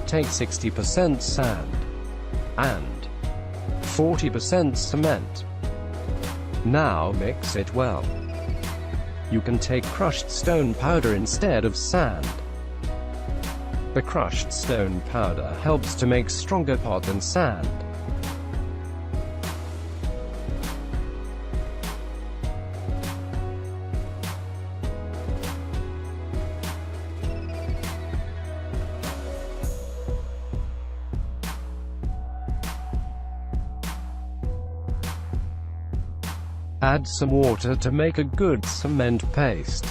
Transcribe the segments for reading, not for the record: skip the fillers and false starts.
take 60% sand and 40% cement. Now mix it well. You can take crushed stone powder instead of sand. The crushed stone powder helps to make stronger pot than sand. Add some water to make a good cement paste.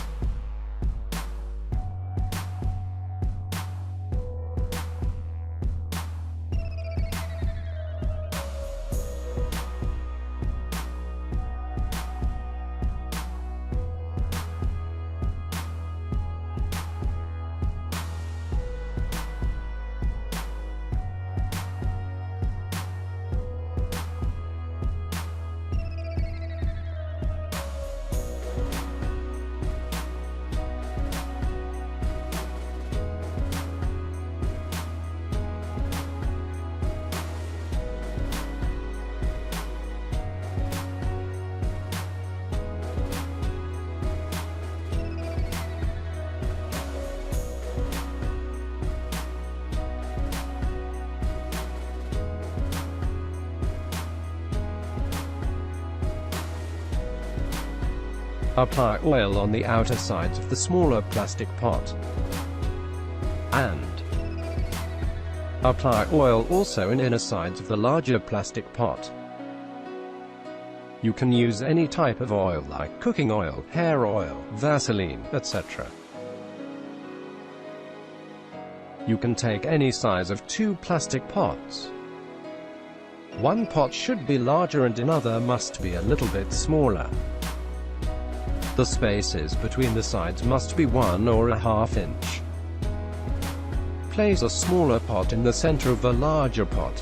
Apply oil on the outer sides of the smaller plastic pot. And apply oil also in inner sides of the larger plastic pot. You can use any type of oil like cooking oil, hair oil, Vaseline, etc. You can take any size of 2 plastic pots. One pot should be larger and another must be a little bit smaller. The spaces between the sides must be 1.5 inch. Place a smaller pot in the center of the larger pot.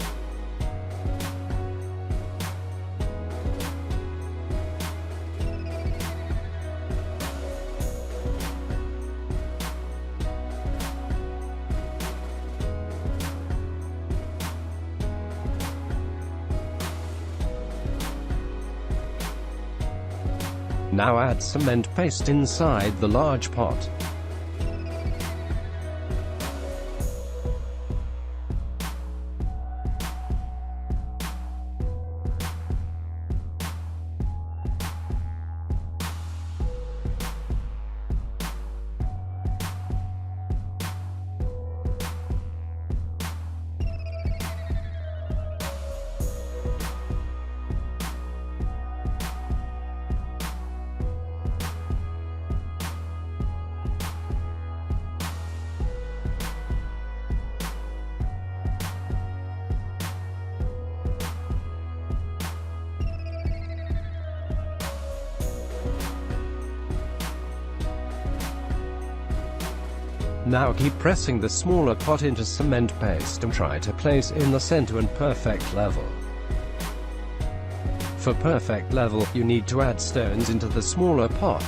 Now add cement paste inside the large pot. Now keep pressing the smaller pot into cement paste and try to place in the center and perfect level. For perfect level, you need to add stones into the smaller pot.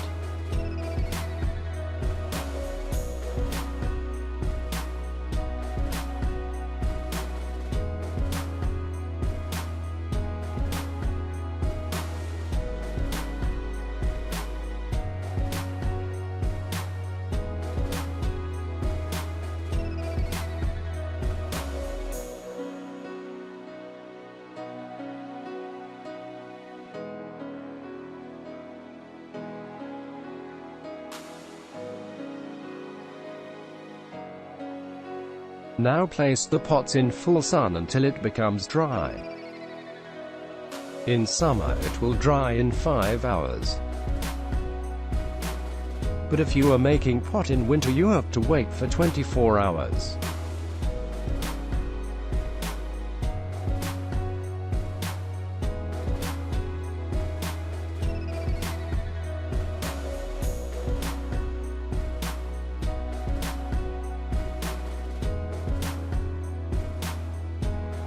Now place the pots in full sun until it becomes dry. In summer it will dry in 5 hours. But if you are making pot in winter you have to wait for 24 hours.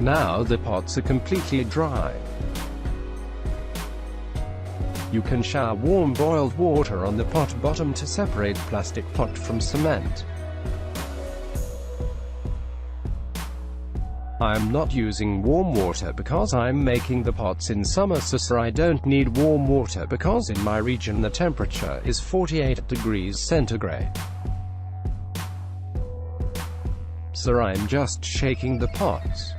Now the pots are completely dry. You can shower warm boiled water on the pot bottom to separate plastic pot from cement. I am not using warm water because I'm making the pots in summer, so I don't need warm water because in my region the temperature is 48 degrees centigrade. So I'm just shaking the pots.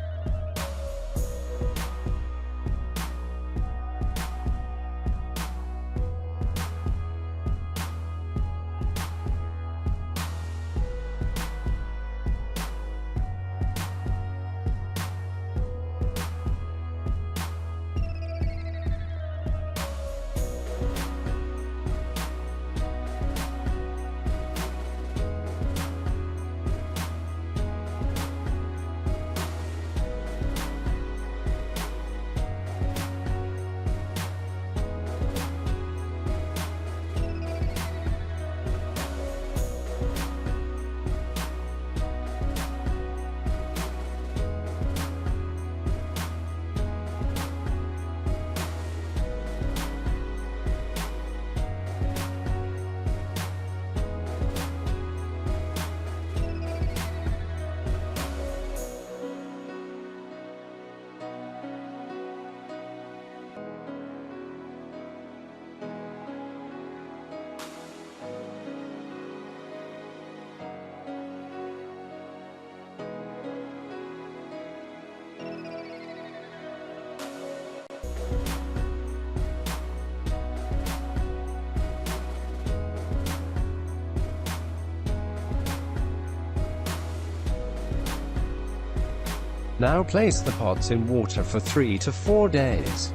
Now place the pots in water for 3 to 4 days.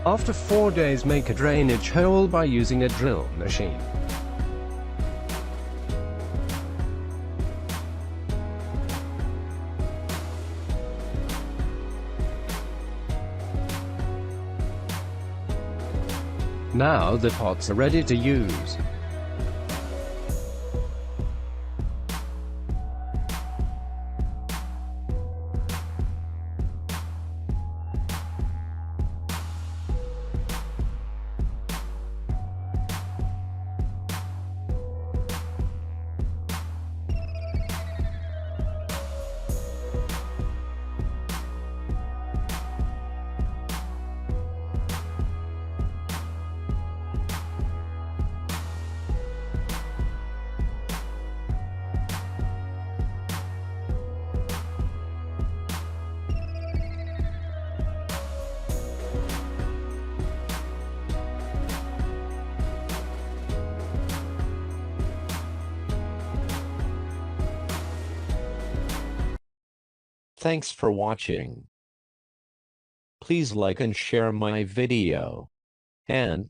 After 4 days, make a drainage hole by using a drill machine. Now the pots are ready to use. Thanks for watching. Please like and share my video. And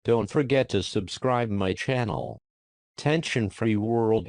don't forget to subscribe my channel. Tension Free World.